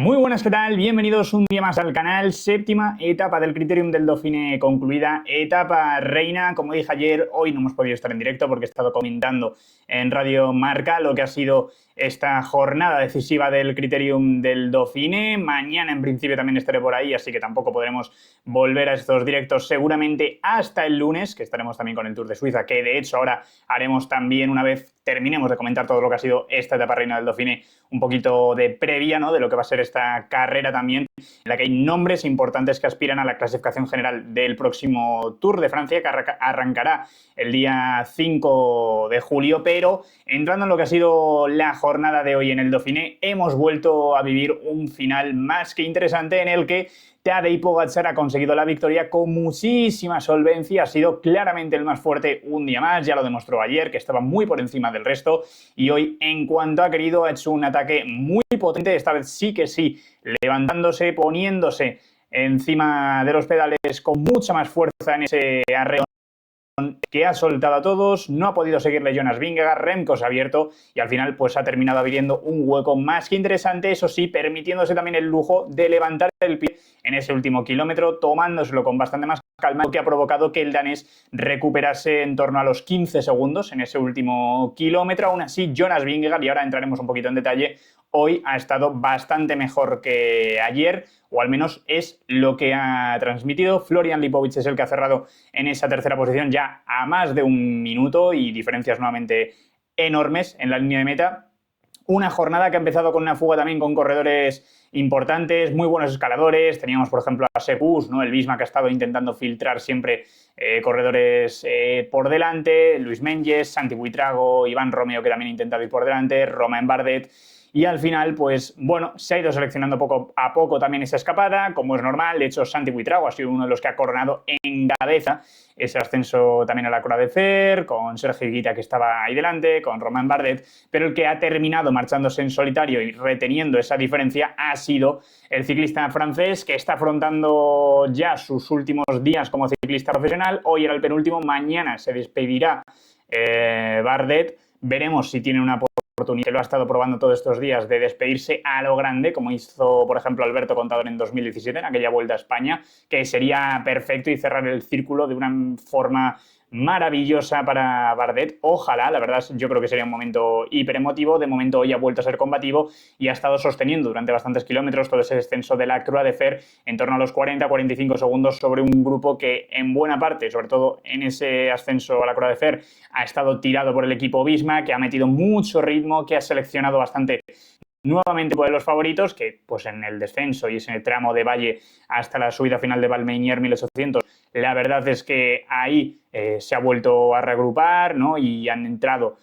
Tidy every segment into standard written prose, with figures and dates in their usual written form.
Muy buenas, ¿qué tal? Bienvenidos un día más al canal. Séptima etapa del Criterium del Dauphiné concluida. Etapa reina, como dije ayer, hoy no hemos podido estar en directo porque he estado comentando en Radio Marca lo que ha sido esta jornada decisiva del Criterium del Dauphiné. Mañana en principio también estaré por ahí, así que tampoco podremos volver a estos directos seguramente hasta el lunes, que estaremos también con el Tour de Suiza, que de hecho ahora haremos también una vez terminemos de comentar todo lo que ha sido esta etapa reina del Dauphiné, un poquito de previa, ¿no?, de lo que va a ser esta carrera también, en la que hay nombres importantes que aspiran a la clasificación general del próximo Tour de Francia, que arrancará el día 5 de julio, pero entrando en lo que ha sido la jornada de hoy en el Dauphiné, hemos vuelto a vivir un final más que interesante en el que Tadej Pogačar ha conseguido la victoria con muchísima solvencia, ha sido claramente el más fuerte un día más, ya lo demostró ayer, que estaba muy por encima del resto, y hoy, en cuanto ha querido, ha hecho un ataque muy potente, esta vez sí que sí, levantándose, poniéndose encima de los pedales con mucha más fuerza en ese arreón que ha soltado a todos, no ha podido seguirle Jonas Vingegaard, Remco se ha abierto y al final pues ha terminado abriendo un hueco más que interesante, eso sí, permitiéndose también el lujo de levantar el pie en ese último kilómetro, tomándoselo con bastante más calma, lo que ha provocado que el danés recuperase en torno a los 15 segundos en ese último kilómetro. Aún así, Jonas Vingegaard, y ahora entraremos un poquito en detalle, hoy ha estado bastante mejor que ayer, o al menos es lo que ha transmitido. Florian Lipovic es el que ha cerrado en esa tercera posición ya a más de un minuto y diferencias nuevamente enormes en la línea de meta. Una jornada que ha empezado con una fuga también con corredores importantes, muy buenos escaladores. Teníamos, por ejemplo, a Sepp Kuss, ¿no?, el Visma, que ha estado intentando filtrar siempre corredores por delante, Luis Menges, Santi Buitrago, Iván Romeo, que también ha intentado ir por delante, Romain Bardet. Y al final, pues bueno, se ha ido seleccionando poco a poco también esa escapada, como es normal. De hecho, Santi Buitrago ha sido uno de los que ha coronado en cabeza ese ascenso también a la Croix de Fer, con Sergio Higuita, que estaba ahí delante, con Romain Bardet, pero el que ha terminado marchándose en solitario y reteniendo esa diferencia ha sido el ciclista francés, que está afrontando ya sus últimos días como ciclista profesional. Hoy era el penúltimo, mañana se despedirá Bardet. Veremos si tiene una oportunidad, que lo ha estado probando todos estos días, de despedirse a lo grande, como hizo, por ejemplo, Alberto Contador en 2017, en aquella Vuelta a España, que sería perfecto y cerrar el círculo de una forma maravillosa para Bardet. Ojalá, la verdad, yo creo que sería un momento hiper emotivo. De momento hoy ha vuelto a ser combativo y ha estado sosteniendo durante bastantes kilómetros todo ese descenso de la Croix de Fer en torno a los 40-45 segundos sobre un grupo que en buena parte, sobre todo en ese ascenso a la Croix de Fer, ha estado tirado por el equipo Visma, que ha metido mucho ritmo, que ha seleccionado bastante nuevamente por los favoritos, que pues en el descenso y ese tramo de valle hasta la subida final de Valmeinier 1800, la verdad es que ahí se ha vuelto a reagrupar, ¿no?, y han entrado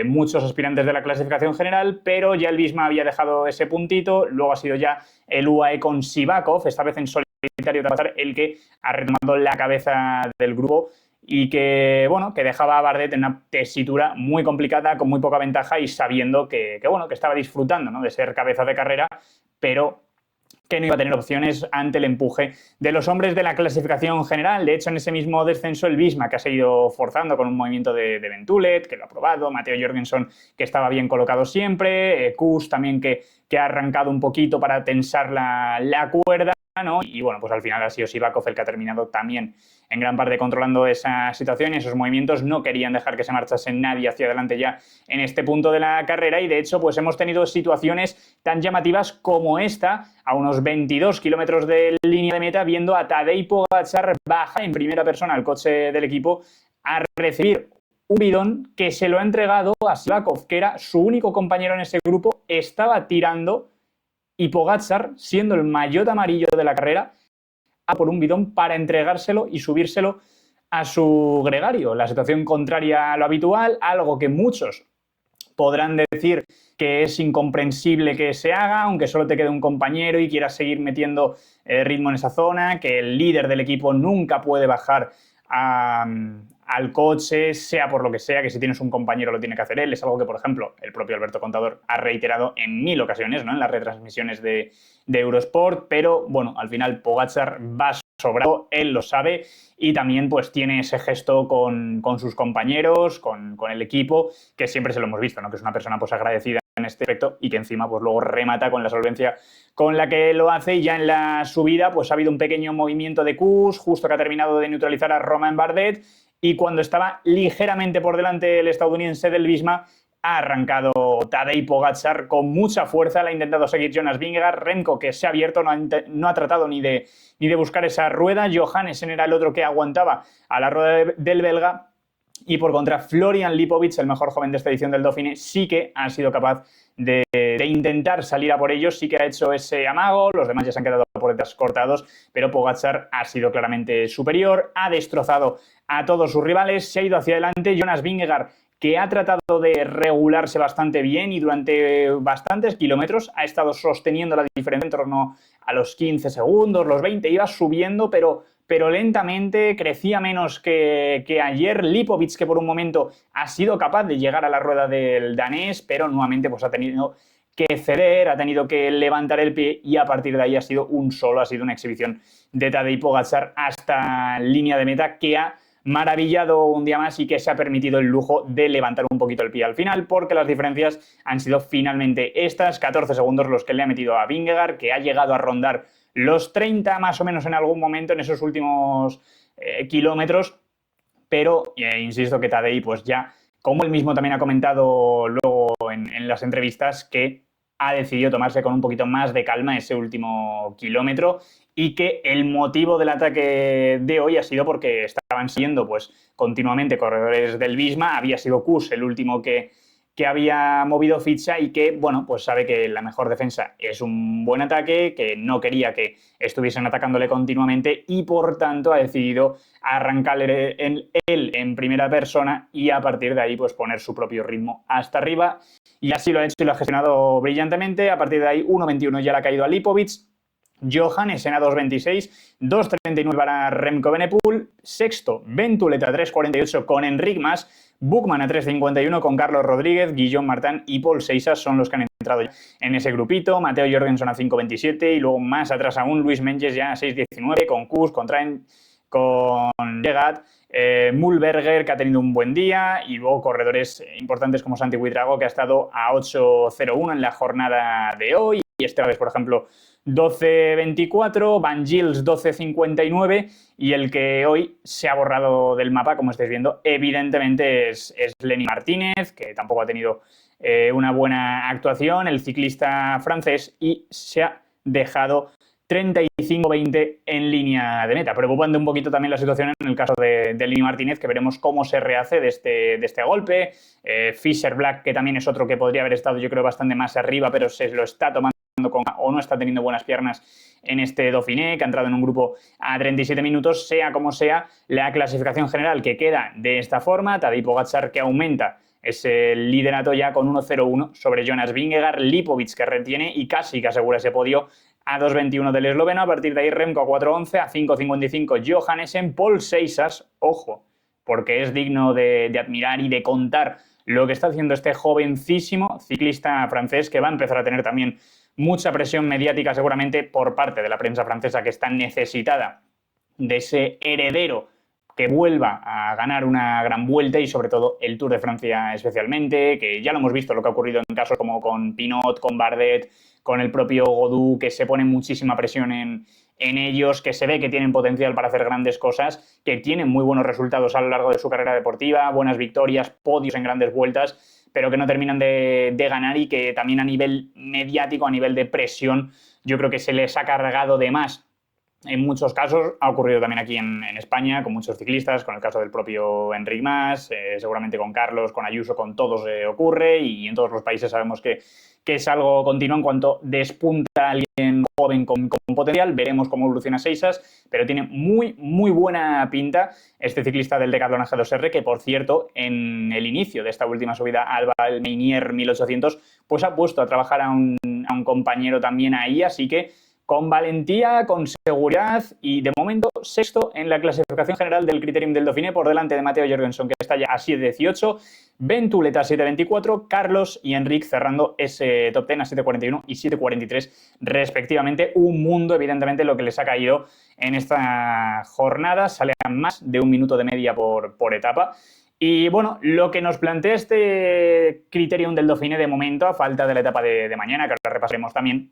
muchos aspirantes de la clasificación general, pero ya el Visma había dejado ese puntito. Luego ha sido ya el UAE con Sivakov, esta vez en solitario, el que ha retomado la cabeza del grupo y que, bueno, que dejaba a Bardet en una tesitura muy complicada, con muy poca ventaja y sabiendo que bueno, que estaba disfrutando, ¿no?, de ser cabeza de carrera, pero que no iba a tener opciones ante el empuje de los hombres de la clasificación general. De hecho, en ese mismo descenso, el Visma, que ha seguido forzando con un movimiento de Ventulet, que lo ha probado, Matteo Jorgensen, que estaba bien colocado siempre, Kuss también, que ha arrancado un poquito para tensar la cuerda, ¿no? Y bueno, pues al final ha sido Sivakov el que ha terminado también en gran parte controlando esa situación y esos movimientos. No querían dejar que se marchase nadie hacia adelante ya en este punto de la carrera y de hecho pues hemos tenido situaciones tan llamativas como esta, a unos 22 kilómetros de línea de meta, viendo a Tadej Pogačar bajar en primera persona al coche del equipo a recibir un bidón que se lo ha entregado a Sivakov, que era su único compañero en ese grupo. Estaba tirando y Pogačar, siendo el maillot amarillo de la carrera, a por un bidón para entregárselo y subírselo a su gregario. La situación contraria a lo habitual, algo que muchos podrán decir que es incomprensible que se haga, aunque solo te quede un compañero y quieras seguir metiendo ritmo en esa zona, que el líder del equipo nunca puede bajar al coche, sea por lo que sea, que si tienes un compañero lo tiene que hacer él. Es algo que, por ejemplo, el propio Alberto Contador ha reiterado en 1000 ocasiones, ¿no?, en las retransmisiones de Eurosport, pero bueno, al final Pogačar va sobrado, él lo sabe, y también pues tiene ese gesto con sus compañeros, con el equipo, que siempre se lo hemos visto, ¿no?, que es una persona pues agradecida en este aspecto y que encima pues luego remata con la solvencia con la que lo hace. Y ya en la subida pues ha habido un pequeño movimiento de Kuss, justo que ha terminado de neutralizar a Romain Bardet, y cuando estaba ligeramente por delante el estadounidense del Visma, ha arrancado Tadej Pogačar con mucha fuerza, la ha intentado seguir Jonas Vingegaard, Remco, que se ha abierto, no ha tratado ni de buscar esa rueda, Johannesen era el otro que aguantaba a la rueda del belga, y por contra Florian Lipovic, el mejor joven de esta edición del Dauphiné, sí que ha sido capaz de intentar salir a por ellos, sí que ha hecho ese amago, los demás ya se han quedado por detrás cortados, pero Pogačar ha sido claramente superior, ha destrozado a todos sus rivales, se ha ido hacia adelante. Jonas Vingegaard, que ha tratado de regularse bastante bien y durante bastantes kilómetros ha estado sosteniendo la diferencia en torno a los 15 segundos, los 20, iba subiendo, pero lentamente, crecía menos que ayer. Lipovic, que por un momento ha sido capaz de llegar a la rueda del danés, pero nuevamente pues ha tenido que ceder, ha tenido que levantar el pie, y a partir de ahí ha sido una exhibición de Tadej Pogačar hasta línea de meta, que ha maravillado un día más y que se ha permitido el lujo de levantar un poquito el pie al final, porque las diferencias han sido finalmente estas, 14 segundos los que le ha metido a Vingegaard, que ha llegado a rondar los 30 más o menos en algún momento en esos últimos kilómetros, pero insisto que Tadej, pues ya, como él mismo también ha comentado luego en las entrevistas, que ha decidido tomarse con un poquito más de calma ese último kilómetro, y que el motivo del ataque de hoy ha sido porque estaban siendo pues continuamente corredores del Visma, había sido Kuss el último que había movido ficha, y que, bueno, pues sabe que la mejor defensa es un buen ataque, que no quería que estuviesen atacándole continuamente, y por tanto ha decidido arrancarle él en primera persona y a partir de ahí pues poner su propio ritmo hasta arriba, y así lo ha hecho y lo ha gestionado brillantemente. A partir de ahí 1.21 ya le ha caído a Lipovic, Johannesen a 2.26, 2.39 para Remco Evenepoel, sexto Ventulet a 3.48 con Enric Mas, Buchmann a 3.51 con Carlos Rodríguez, Guillaume Martin y Paul Seixas son los que han entrado ya en ese grupito, Matteo Jorgensen a 5.27 y luego más atrás aún Luis Menges ya a 6.19 con Kuss, con Train, con Legat, Mühlberger, que ha tenido un buen día, y luego corredores importantes como Santi Buitrago, que ha estado a 8.01 en la jornada de hoy, y esta vez, por ejemplo, 12.24, Van Gils 12.59, y el que hoy se ha borrado del mapa, como estáis viendo, evidentemente es Lenny Martínez, que tampoco ha tenido una buena actuación, el ciclista francés, y se ha dejado 35-20 en línea de meta. Preocupante un poquito también la situación en el caso de Lenny Martínez, que veremos cómo se rehace de este golpe. Fischer Black, que también es otro que podría haber estado, yo creo, bastante más arriba, pero se lo está tomando o no está teniendo buenas piernas en este Dauphiné, que ha entrado en un grupo a 37 minutos. Sea como sea, la clasificación general que queda de esta forma: Tadej Pogačar, que aumenta ese liderato ya con 1.01 sobre Jonas Vingegaard, Lipovic, que retiene y casi que asegura ese podio a 2.21 del esloveno. A partir de ahí Remco a 4.11, a 5.55 Johannesen, Paul Seixas, ojo, porque es digno de admirar y de contar lo que está haciendo este jovencísimo ciclista francés, que va a empezar a tener también mucha presión mediática seguramente por parte de la prensa francesa, que está necesitada de ese heredero que vuelva a ganar una gran vuelta, y sobre todo el Tour de Francia especialmente, que ya lo hemos visto lo que ha ocurrido en casos como con Pinot, con Bardet, con el propio Godou, que se pone muchísima presión en ellos, que se ve que tienen potencial para hacer grandes cosas, que tienen muy buenos resultados a lo largo de su carrera deportiva, buenas victorias, podios en grandes vueltas, pero que no terminan de ganar, y que también a nivel mediático, a nivel de presión, yo creo que se les ha cargado de más. En muchos casos ha ocurrido también aquí en España con muchos ciclistas, con el caso del propio Enric Mas, seguramente con Carlos, con Ayuso, con todos ocurre, y en todos los países sabemos que es algo continuo. En cuanto despunta alguien joven con potencial, veremos cómo evoluciona Seixas, pero tiene muy, muy buena pinta este ciclista del Decathlon G2R, que por cierto, en el inicio de esta última subida Alba Meinier 1800, pues ha puesto a trabajar a un compañero también ahí, así que con valentía, con seguridad, y de momento sexto en la clasificación general del Criterium del Dauphiné, por delante de Matteo Jorgensen, que está ya a 7.18, Ventulet a 7.24, Carlos y Enric cerrando ese top 10 a 7.41 y 7.43 respectivamente. Un mundo, evidentemente, lo que les ha caído en esta jornada. Sale a más de un minuto de media por etapa. Y bueno, lo que nos plantea este Criterium del Dauphiné de momento, a falta de la etapa de mañana, que ahora repasaremos también,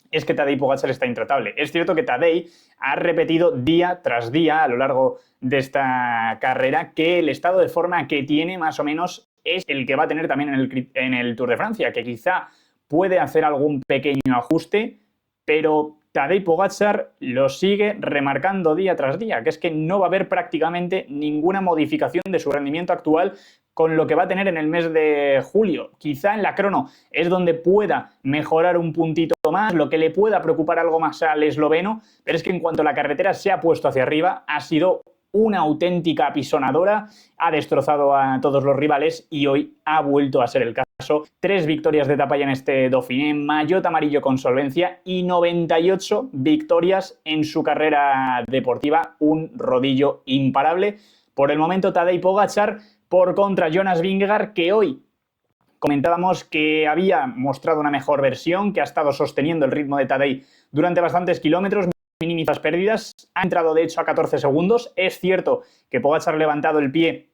es que Tadej Pogačar está intratable. Es cierto que Tadej ha repetido día tras día a lo largo de esta carrera que el estado de forma que tiene más o menos es el que va a tener también en el Tour de Francia, que quizá puede hacer algún pequeño ajuste, pero Tadej Pogačar lo sigue remarcando día tras día, que es que no va a haber prácticamente ninguna modificación de su rendimiento actual con lo que va a tener en el mes de julio. Quizá en la crono es donde pueda mejorar un puntito más, lo que le pueda preocupar algo más al esloveno, pero es que en cuanto la carretera se ha puesto hacia arriba, ha sido una auténtica apisonadora, ha destrozado a todos los rivales y hoy ha vuelto a ser el caso. 3 victorias de etapa ya en este Dauphiné, maillot amarillo con solvencia y 98 victorias en su carrera deportiva, un rodillo imparable. Por el momento Tadej Pogačar, por contra Jonas Vingegaard, que hoy comentábamos que había mostrado una mejor versión, que ha estado sosteniendo el ritmo de Tadej durante bastantes kilómetros, minimizas pérdidas, ha entrado de hecho a 14 segundos. Es cierto que Pogačar ha levantado el pie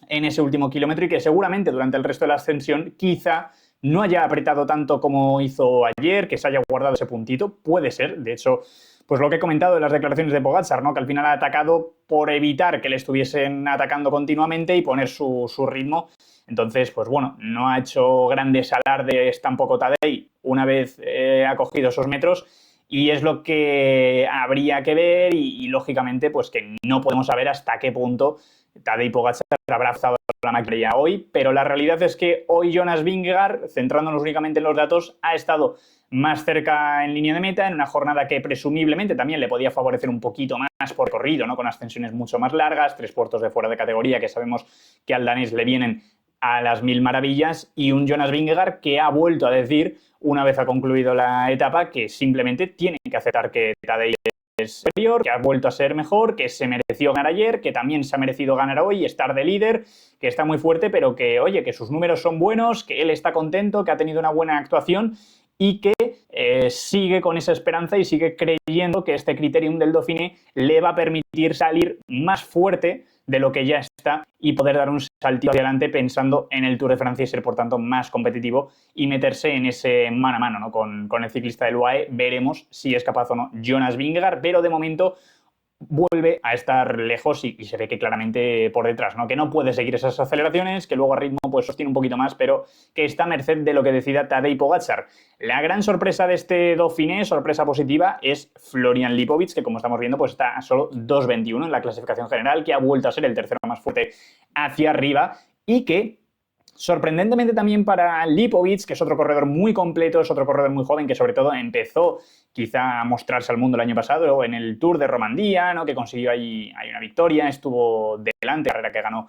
en ese último kilómetro y que seguramente durante el resto de la ascensión quizá no haya apretado tanto como hizo ayer, que se haya guardado ese puntito, puede ser. De hecho, pues lo que he comentado de las declaraciones de Pogačar, ¿no? Que al final ha atacado por evitar que le estuviesen atacando continuamente y poner su ritmo. Entonces, pues bueno, no ha hecho grandes alardes tampoco Tadej una vez ha cogido esos metros. Y es lo que habría que ver y lógicamente, pues que no podemos saber hasta qué punto Tadej Pogačar habrá alzado la máquina hoy, pero la realidad es que hoy Jonas Vingegaard, centrándonos únicamente en los datos, ha estado más cerca en línea de meta, en una jornada que presumiblemente también le podía favorecer un poquito más por corrido, ¿no? Con ascensiones mucho más largas, 3 puertos de fuera de categoría que sabemos que al danés le vienen a las mil maravillas, y un Jonas Vingegaard que ha vuelto a decir, una vez ha concluido la etapa, que simplemente tiene que aceptar que Tadej es superior, que ha vuelto a ser mejor, que se mereció ganar ayer, que también se ha merecido ganar hoy, estar de líder, que está muy fuerte, pero que, oye, que sus números son buenos, que él está contento, que ha tenido una buena actuación y que sigue con esa esperanza y sigue creyendo que este Criterium del Dauphiné le va a permitir salir más fuerte de lo que ya está y poder dar un saltito hacia adelante pensando en el Tour de Francia y ser, por tanto, más competitivo y meterse en ese mano a mano, ¿no? con el ciclista del UAE. Veremos si es capaz o no Jonas Vingegaard, pero de momento vuelve a estar lejos y se ve que claramente por detrás, ¿no? Que no puede seguir esas aceleraciones, que luego a ritmo pues sostiene un poquito más, pero que está a merced de lo que decida Tadej Pogačar. La gran sorpresa de este Dauphiné, sorpresa positiva, es Florian Lipovic, que como estamos viendo pues está a solo 2.21 en la clasificación general, que ha vuelto a ser el tercero más fuerte hacia arriba y que sorprendentemente también para Lipovic, que es otro corredor muy completo, es otro corredor muy joven que sobre todo empezó quizá a mostrarse al mundo el año pasado en el Tour de Romandía, ¿no? Que consiguió ahí una victoria, estuvo delante, carrera que ganó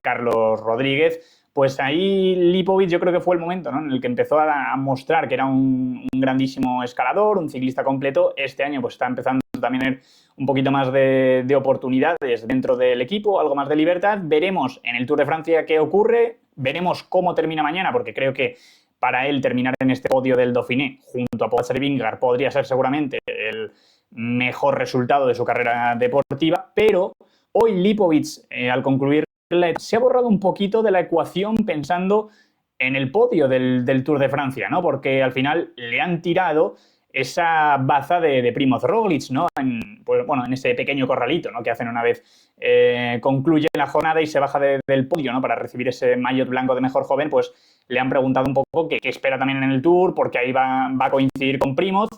Carlos Rodríguez. Pues ahí Lipovic yo creo que fue el momento, ¿no? En el que empezó a mostrar que era un grandísimo escalador, un ciclista completo. Este año pues está empezando también a tener un poquito más de oportunidades dentro del equipo, algo más de libertad. Veremos en el Tour de Francia qué ocurre, veremos cómo termina mañana, porque creo que para él terminar en este podio del Dauphiné junto a Pogačar y Vingegaard podría ser seguramente el mejor resultado de su carrera deportiva, pero hoy Lipovic, al concluir se ha borrado un poquito de la ecuación pensando en el podio del Tour de Francia, ¿no? Porque al final le han tirado esa baza de Primoz Roglic, ¿no? Pues, bueno, en ese pequeño corralito, ¿no? Que hacen una vez concluye la jornada y se baja del podio, ¿no? Para recibir ese maillot blanco de mejor joven, pues le han preguntado un poco qué espera también en el Tour, porque ahí va a coincidir con Primoz.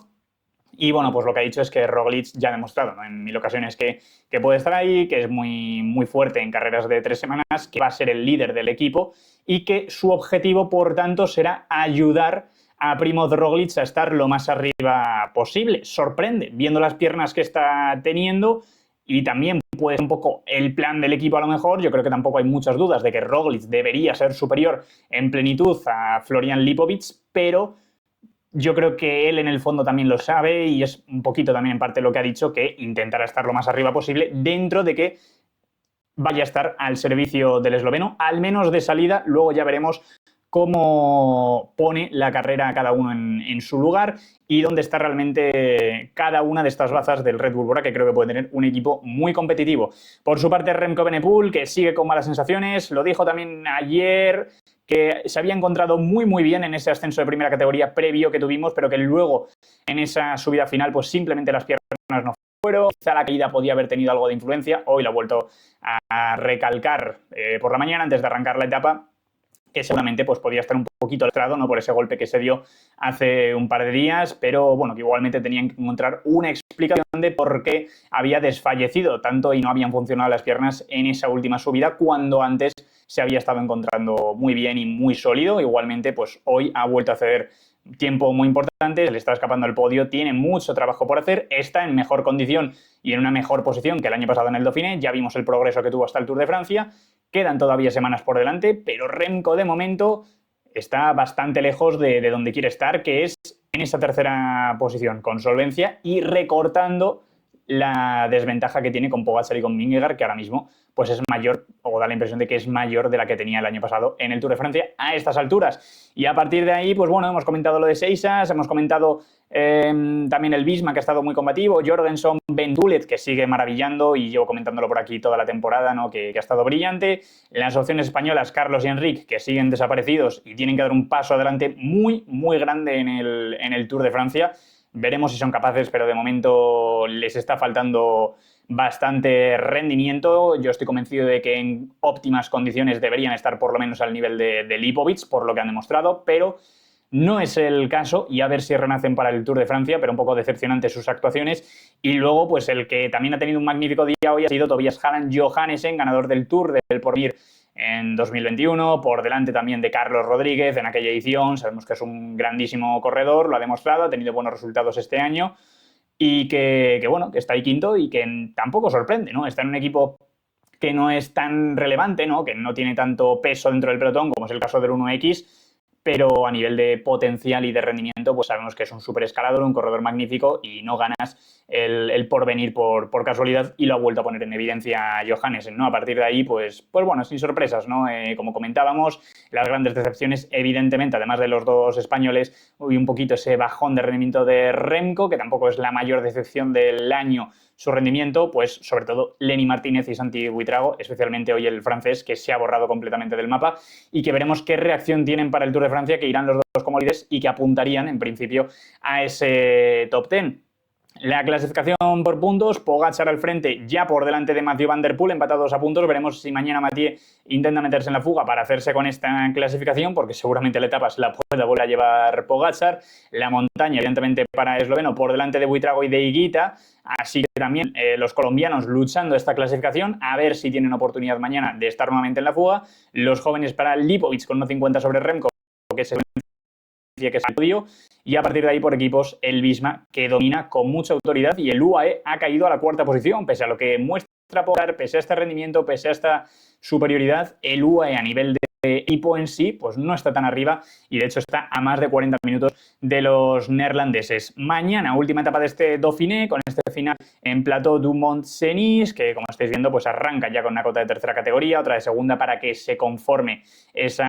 Y bueno, pues lo que ha dicho es que Roglic ya ha demostrado, ¿no? En mil ocasiones que puede estar ahí, que es muy, muy fuerte en carreras de 3 semanas, que va a ser el líder del equipo y que su objetivo, por tanto, será ayudar a Primoz Roglic a estar lo más arriba posible. Sorprende, viendo las piernas que está teniendo, y también puede ser un poco el plan del equipo a lo mejor. Yo creo que tampoco hay muchas dudas de que Roglic debería ser superior en plenitud a Florian Lipovic, pero yo creo que él en el fondo también lo sabe y es un poquito también en parte lo que ha dicho, que intentará estar lo más arriba posible dentro de que vaya a estar al servicio del esloveno, al menos de salida. Luego ya veremos cómo pone la carrera a cada uno en su lugar y dónde está realmente cada una de estas bazas del Red Bull Bora, que creo que puede tener un equipo muy competitivo. Por su parte, Remco Evenepoel, que sigue con malas sensaciones, lo dijo también ayer, que se había encontrado muy bien en ese ascenso de primera categoría previo que tuvimos, pero que luego en esa subida final pues simplemente las piernas no fueron. Quizá la caída podía haber tenido algo de influencia, hoy lo ha vuelto a recalcar por la mañana antes de arrancar la etapa, que seguramente pues podía estar un poquito lastrado, ¿no?, por ese golpe que se dio hace un par de días, pero bueno, que igualmente tenían que encontrar una explicación de por qué había desfallecido tanto y no habían funcionado las piernas en esa última subida cuando antes se había estado encontrando muy bien y muy sólido. Igualmente, pues hoy ha vuelto a ceder tiempo muy importante, se le está escapando al podio, tiene mucho trabajo por hacer, está en mejor condición y en una mejor posición que el año pasado en el Dauphiné, ya vimos el progreso que tuvo hasta el Tour de Francia, quedan todavía semanas por delante, pero Remco de momento está bastante lejos de donde quiere estar, que es en esa tercera posición, con solvencia y recortando la desventaja que tiene con Pogačar y con Vingegaard, que ahora mismo pues es mayor, o da la impresión de que es mayor de la que tenía el año pasado en el Tour de Francia a estas alturas. Y a partir de ahí, pues bueno, hemos comentado lo de Seixas, hemos comentado también el Visma, que ha estado muy combativo, Jorgenson, Ben Dullet, que sigue maravillando y llevo comentándolo por aquí toda la temporada, ¿no?, que ha estado brillante. Las opciones españolas, Carlos y Enric, que siguen desaparecidos y tienen que dar un paso adelante muy grande en el Tour de Francia. Veremos si son capaces, pero de momento les está faltando bastante rendimiento. Yo estoy convencido de que en óptimas condiciones deberían estar por lo menos al nivel de Lipovic, por lo que han demostrado, pero no es el caso, y a ver si renacen para el Tour de Francia, pero un poco decepcionantes sus actuaciones. Y luego, pues el que también ha tenido un magnífico día hoy ha sido Tobias Halland Johannesen, ganador del Tour del Porvenir en 2021, por delante también de Carlos Rodríguez en aquella edición. Sabemos que es un grandísimo corredor, lo ha demostrado, ha tenido buenos resultados este año y que bueno, que está ahí quinto y que tampoco sorprende, ¿no? Está en un equipo que no es tan relevante, ¿no?, que no tiene tanto peso dentro del pelotón como es el caso del 1X, pero a nivel de potencial y de rendimiento, pues sabemos que es un súper escalador, un corredor magnífico y no ganas el porvenir por casualidad, y lo ha vuelto a poner en evidencia Johannesen, ¿no? A partir de ahí, pues bueno, sin sorpresas, ¿no? Como comentábamos, las grandes decepciones, evidentemente, además de los dos españoles, y un poquito ese bajón de rendimiento de Remco, que tampoco es la mayor decepción del año su rendimiento, pues sobre todo Lenny Martínez y Santi Buitrago, especialmente hoy el francés, que se ha borrado completamente del mapa y que veremos qué reacción tienen para el Tour de Francia, que irán los dos como líderes y que apuntarían en principio a ese top 10. La clasificación por puntos, Pogačar al frente, ya por delante de Mathieu Van Der Poel, empatados a puntos. Veremos si mañana Mathieu intenta meterse en la fuga para hacerse con esta clasificación, porque seguramente la etapa se la puede volver a llevar Pogačar. La montaña, evidentemente, para esloveno, por delante de Buitrago y de Higuita. Así que también los colombianos luchando esta clasificación, a ver si tienen oportunidad mañana de estar nuevamente en la fuga. Los jóvenes para Lipovic con 1.50 sobre Remco, que es el podio, y a partir de ahí por equipos el Visma, que domina con mucha autoridad, y el UAE ha caído a la cuarta posición, pese a lo que muestra Pogačar, pese a este rendimiento, pese a esta superioridad. El UAE a nivel de equipo en sí, pues no está tan arriba, y de hecho está a más de 40 minutos de los neerlandeses. Mañana, última etapa de este Dauphiné, con este final en Plateau du Mont-Cenis, que como estáis viendo, pues arranca ya con una cota de tercera categoría, otra de segunda para que se conforme esa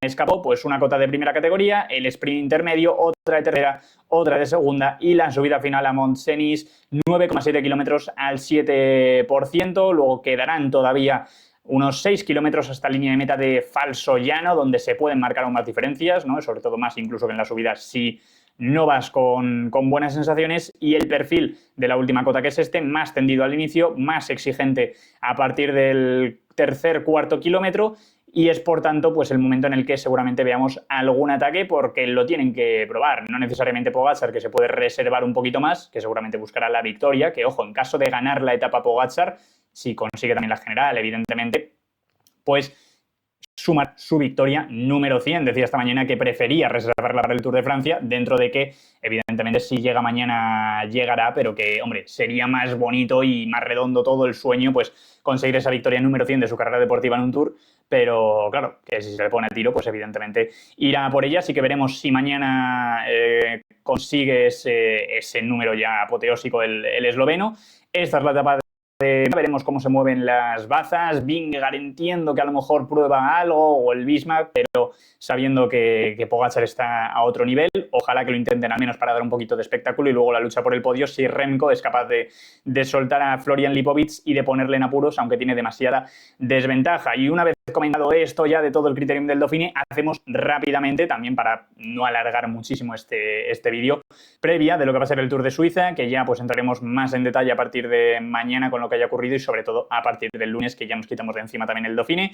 escapó, pues una cota de primera categoría, el sprint intermedio, otra de tercera, otra de segunda, y la subida final a Mont-Cenis, 9,7 kilómetros al 7%. Luego quedarán todavía unos 6 kilómetros hasta línea de meta de falso llano, donde se pueden marcar aún más diferencias, ¿no? Sobre todo más incluso que en la subida si no vas con buenas sensaciones, y el perfil de la última cota, que es este, más tendido al inicio, más exigente a partir del tercer, cuarto kilómetro, y es por tanto pues el momento en el que seguramente veamos algún ataque, porque lo tienen que probar. No necesariamente Pogačar, que se puede reservar un poquito más, que seguramente buscará la victoria, que ojo, en caso de ganar la etapa Pogačar, si consigue también la general, evidentemente, pues sumar su victoria número 100. Decía esta mañana que prefería reservarla para el Tour de Francia, dentro de que, evidentemente, si llega mañana llegará, pero que, hombre, sería más bonito y más redondo todo el sueño, pues conseguir esa victoria número 100 de su carrera deportiva en un Tour, pero claro, que si se le pone a tiro, pues evidentemente irá por ella. Así que veremos si mañana consigue ese número ya apoteósico el esloveno. Esta es la etapa veremos cómo se mueven las bazas. Vingegaard entiendo que a lo mejor prueba algo, o el Visma, pero pero sabiendo que Pogačar está a otro nivel. Ojalá que lo intenten al menos para dar un poquito de espectáculo y luego la lucha por el podio si Remco es capaz de soltar a Florian Lipovic y de ponerle en apuros, aunque tiene demasiada desventaja. Y una vez comentado esto ya de todo el Criterium del Dauphiné, hacemos rápidamente, también para no alargar muchísimo este vídeo, previa de lo que va a ser el Tour de Suiza, que ya pues entraremos más en detalle a partir de mañana con lo que haya ocurrido y sobre todo a partir del lunes, que ya nos quitamos de encima también el Dauphiné.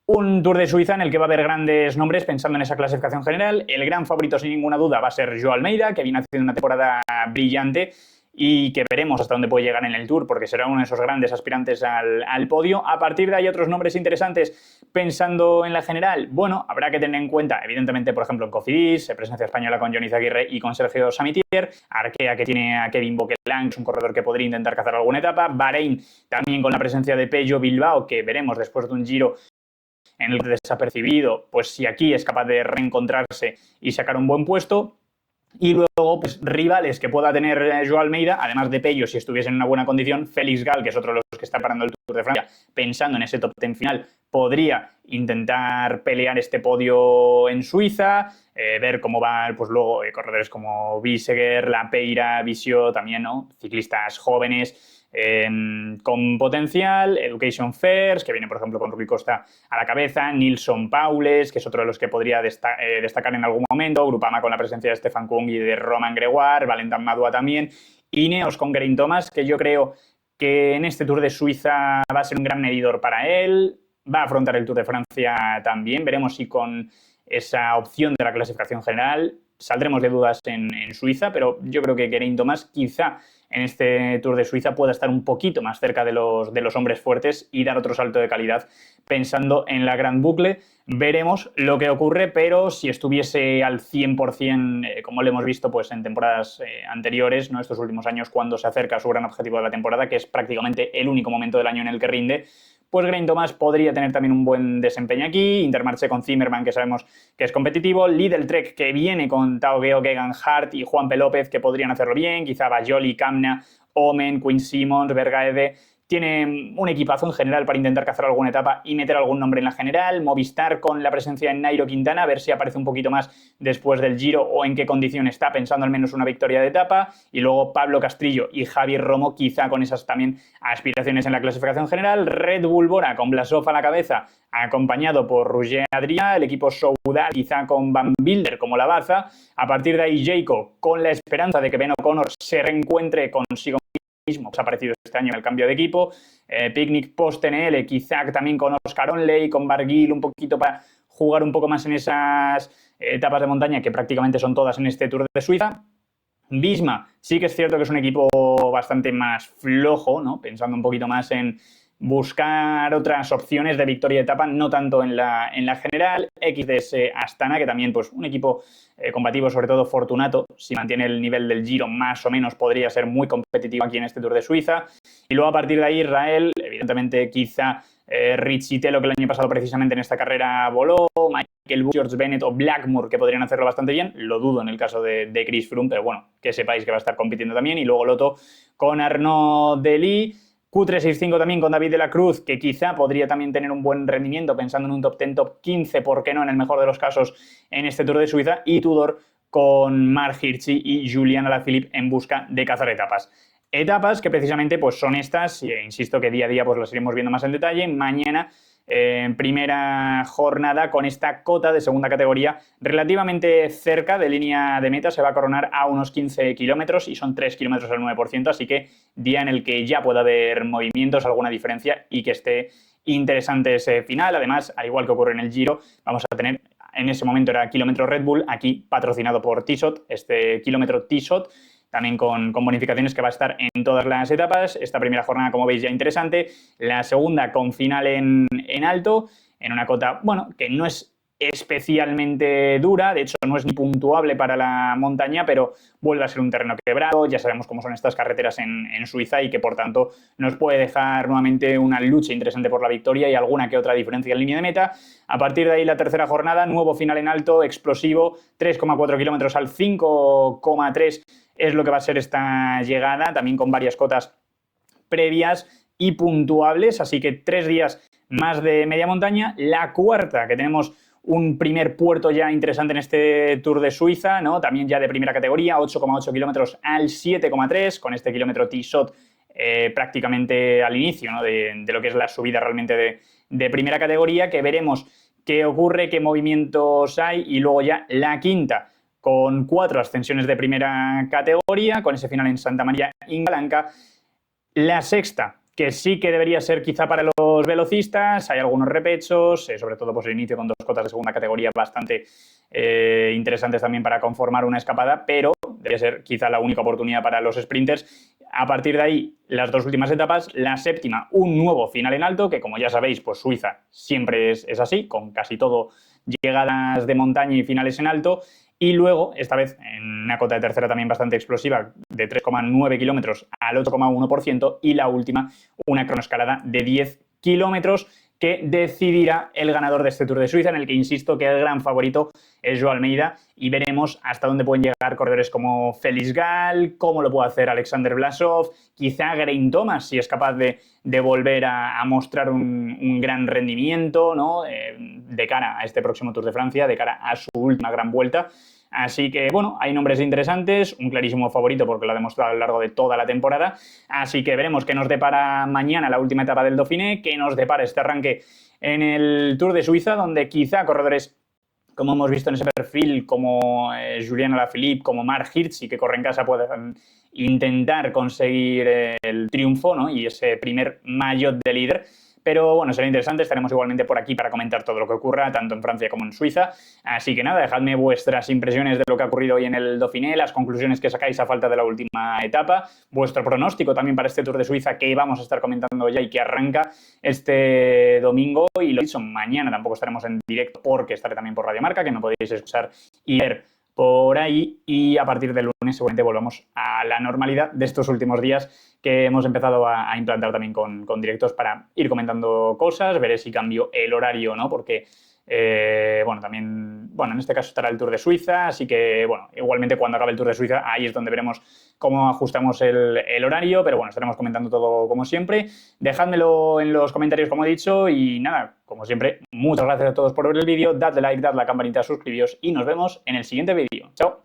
Un Tour de Suiza en el que va a haber grandes nombres pensando en esa clasificación general. El gran favorito, sin ninguna duda, va a ser Joao Almeida, que viene haciendo una temporada brillante y que veremos hasta dónde puede llegar en el Tour, porque será uno de esos grandes aspirantes al podio. A partir de ahí, otros nombres interesantes pensando en la general. Bueno, habrá que tener en cuenta, evidentemente, por ejemplo, en Cofidis, presencia española con Johnny Zaguirre y con Sergio Samitier. Arkea, que tiene a Kevin Boquelang, es un corredor que podría intentar cazar alguna etapa. Bahrein, también con la presencia de Pello Bilbao, que veremos después de un Giro en el que desapercibido, pues si aquí es capaz de reencontrarse y sacar un buen puesto. Y luego, pues rivales que pueda tener Joao Almeida, además de Pello, si estuviese en una buena condición, Félix Gall, que es otro de los que está parando el Tour de Francia, pensando en ese top 10 final, podría intentar pelear este podio en Suiza, ver cómo van pues luego corredores como Biseguer, Lapeira, Visio, también, ¿no? Ciclistas jóvenes con potencial, Education First, que viene por ejemplo con Rui Costa a la cabeza, Nilsson Paules, que es otro de los que podría destacar en algún momento, Grupama con la presencia de Stefan Kung y de Romain Gregoire, Valentin Madua también, Ineos con Geraint Thomas, que yo creo que en este Tour de Suiza va a ser un gran medidor para él, va a afrontar el Tour de Francia también, veremos si con esa opción de la clasificación general saldremos de dudas en Suiza, pero yo creo que Geraint Thomas quizá en este Tour de Suiza pueda estar un poquito más cerca de los hombres fuertes y dar otro salto de calidad pensando en la Gran Boucle. Veremos lo que ocurre, pero si estuviese al 100%, como lo hemos visto pues en temporadas anteriores, ¿no? Estos últimos años, cuando se acerca a su gran objetivo de la temporada, que es prácticamente el único momento del año en el que rinde, pues Geraint Thomas podría tener también un buen desempeño aquí. Intermarché con Zimmermann, que sabemos que es competitivo. Lidl Trek, que viene con Tao Geoghegan, Geoghegan Hart y Juanpe López, que podrían hacerlo bien. Quizá Bajoli, Kamna, Omen, Quinn Simmons, Bergaede. Tiene un equipazo en general para intentar cazar alguna etapa y meter algún nombre en la general. Movistar con la presencia de Nairo Quintana, a ver si aparece un poquito más después del Giro o en qué condición está, pensando al menos una victoria de etapa. Y luego Pablo Castrillo y Javier Romo, quizá con esas también aspiraciones en la clasificación general. Red Bull Bora con Blasov a la cabeza, acompañado por Roger Adrià, el equipo Soudal quizá con Van Wilder como la baza. A partir de ahí Jayco con la esperanza de que Ben O'Connor se reencuentre consigo mismo, ha aparecido este año en el cambio de equipo. Picnic post-NL, quizá también con Oscar Onley, con Barguil, un poquito para jugar un poco más en esas etapas de montaña que prácticamente son todas en este Tour de Suiza. Visma, sí que es cierto que es un equipo bastante más flojo, ¿no? Pensando un poquito más en buscar otras opciones de victoria de etapa, no tanto en la general. XDS Astana, que también pues un equipo combativo, sobre todo Fortunato, si mantiene el nivel del Giro más o menos podría ser muy competitivo aquí en este Tour de Suiza. Y luego a partir de ahí Israel, evidentemente quizá Riccitello, que el año pasado precisamente en esta carrera voló, Michael Bush, George Bennett o Blackmore, que podrían hacerlo bastante bien. Lo dudo en el caso de Chris Froome, pero bueno, que sepáis que va a estar compitiendo también. Y luego Lotto con Arnaud Delis. Q365 también con David de la Cruz, que quizá podría también tener un buen rendimiento pensando en un top 10, top 15, ¿por qué no? En el mejor de los casos en este Tour de Suiza. Y Tudor con Mark Hirschi y Julian Alaphilippe en busca de cazar etapas. Etapas que precisamente pues son estas, e insisto que día a día pues las iremos viendo más en detalle. Mañana, primera jornada con esta cota de segunda categoría relativamente cerca de línea de meta, se va a coronar a unos 15 kilómetros y son 3 kilómetros al 9%, así que día en el que ya pueda haber movimientos, alguna diferencia y que esté interesante ese final. Además, al igual que ocurre en el Giro, vamos a tener, en ese momento era kilómetro Red Bull, aquí patrocinado por Tissot, este kilómetro Tissot, también con bonificaciones que va a estar en todas las etapas. Esta primera jornada, como veis, ya interesante. La segunda con final en alto, en una cota, bueno, que no es especialmente dura, de hecho no es ni puntuable para la montaña, pero vuelve a ser un terreno quebrado, ya sabemos cómo son estas carreteras en Suiza y que por tanto nos puede dejar nuevamente una lucha interesante por la victoria y alguna que otra diferencia en línea de meta. A partir de ahí la tercera jornada, nuevo final en alto, explosivo, 3,4 kilómetros al 5,3 es lo que va a ser esta llegada, también con varias cotas previas y puntuables, así que 3 días más de media montaña. La cuarta, que tenemos un primer puerto ya interesante en este Tour de Suiza, ¿no? También ya de primera categoría, 8,8 kilómetros al 7,3, con este kilómetro Tissot prácticamente al inicio, ¿no? de lo que es la subida realmente de primera categoría, que veremos qué ocurre, qué movimientos hay, y luego ya la quinta, con 4 ascensiones de primera categoría, con ese final en Santa María Ingalanca. La sexta, que sí que debería ser quizá para los velocistas, hay algunos repechos, sobre todo pues el inicio con 2 cotas de segunda categoría bastante interesantes también para conformar una escapada, pero debería ser quizá la única oportunidad para los sprinters. A partir de ahí, las 2 últimas etapas, la séptima, un nuevo final en alto, que como ya sabéis, pues Suiza siempre es así, con casi todo llegadas de montaña y finales en alto. Y luego, esta vez en una cota de tercera también bastante explosiva, de 3,9 kilómetros al 8,1%, y la última, una cronoescalada de 10 kilómetros que decidirá el ganador de este Tour de Suiza, en el que insisto que el gran favorito es Joao Almeida, y veremos hasta dónde pueden llegar corredores como Félix Gall, cómo lo puede hacer Alexander Vlasov, quizá Geraint Thomas, si es capaz de volver a mostrar un gran rendimiento, ¿no? De cara a este próximo Tour de Francia, de cara a su última gran vuelta. Así que, bueno, hay nombres interesantes, un clarísimo favorito porque lo ha demostrado a lo largo de toda la temporada. Así que veremos qué nos depara mañana la última etapa del Dauphiné, qué nos depara este arranque en el Tour de Suiza, donde quizá corredores, como hemos visto en ese perfil, como Julian Alaphilippe, como Mark Hirschi, que corre en casa, puedan intentar conseguir el triunfo, ¿no? Y ese primer maillot de líder. Pero bueno, será interesante, estaremos igualmente por aquí para comentar todo lo que ocurra, tanto en Francia como en Suiza. Así que nada, dejadme vuestras impresiones de lo que ha ocurrido hoy en el Dauphiné, las conclusiones que sacáis a falta de la última etapa, vuestro pronóstico también para este Tour de Suiza que vamos a estar comentando ya y que arranca este domingo. Y lo dicho, mañana tampoco estaremos en directo porque estaré también por Radio Marca, que me podéis escuchar y ver por ahí, y a partir del lunes seguramente volvamos a la normalidad de estos últimos días que hemos empezado a implantar también con directos para ir comentando cosas. Veré si cambio el horario o no, porque bueno, también, bueno, en este caso estará el Tour de Suiza, así que, bueno, igualmente cuando acabe el Tour de Suiza, ahí es donde veremos cómo ajustamos el horario, pero bueno, estaremos comentando todo como siempre. Dejádmelo en los comentarios, como he dicho, y nada, como siempre, muchas gracias a todos por ver el vídeo, dadle like, dadle a la campanita, suscribíos y nos vemos en el siguiente vídeo. ¡Chao!